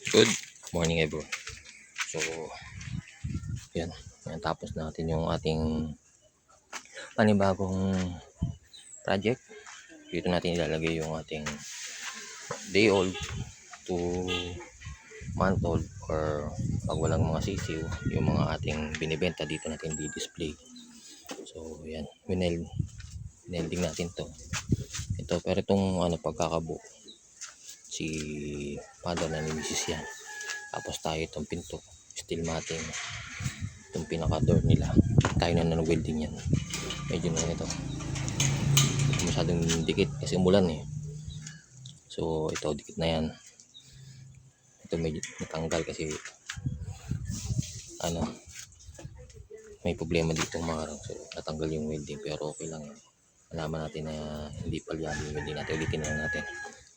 Good morning everyone. So, yan. Tapos natin yung ating panibagong project. Dito natin ilalagay yung ating day old to month old or pag walang mga sisiw, yung mga ating binibenta dito natin di-display. So, yan. Winelding natin to. Ito, pero itong pagkakabuo, si father na ni Mrs. yan. Tapos tayo itong pinto, steel matting, itong pinaka door nila, tayo na nag-welding yan. Medyo na ito masyadong dikit kasi umulan eh. So ito dikit na yan. Ito medyo natanggal kasi may problema dito mga rang. So natanggal yung welding pero okay lang yan. Alaman natin na hindi palyado yung welding natin. Ulitin na natin.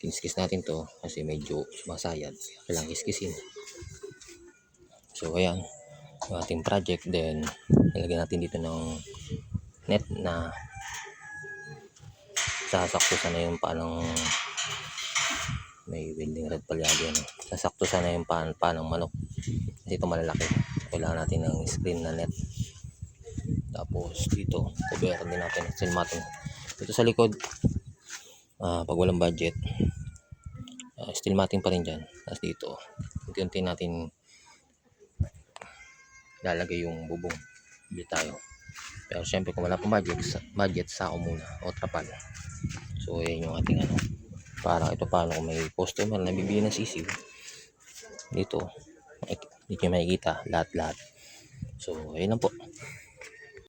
Kiniskis natin to kasi medyo sumasayad. Kailangan kiskisin. So ayan yung ating project. Then nilagyan natin dito ng net na sasakto sana yung panang may welding red palyado yan. Sasakto sana yung panang manok kasi ito malalaki. Kailangan natin ng screen na net. Tapos dito cover din natin steel matting. Dito sa likod pag walang budget steel matting pa rin dyan. Tapos dito unti-unti natin lalagay yung bubong. Bili tayo. Pero syempre kung wala pang budget sako muna o trapal. So yan yung ating para ito paano kung may customer na bibili ng sisiw dito, dito makikita lahat. So ayun lang po.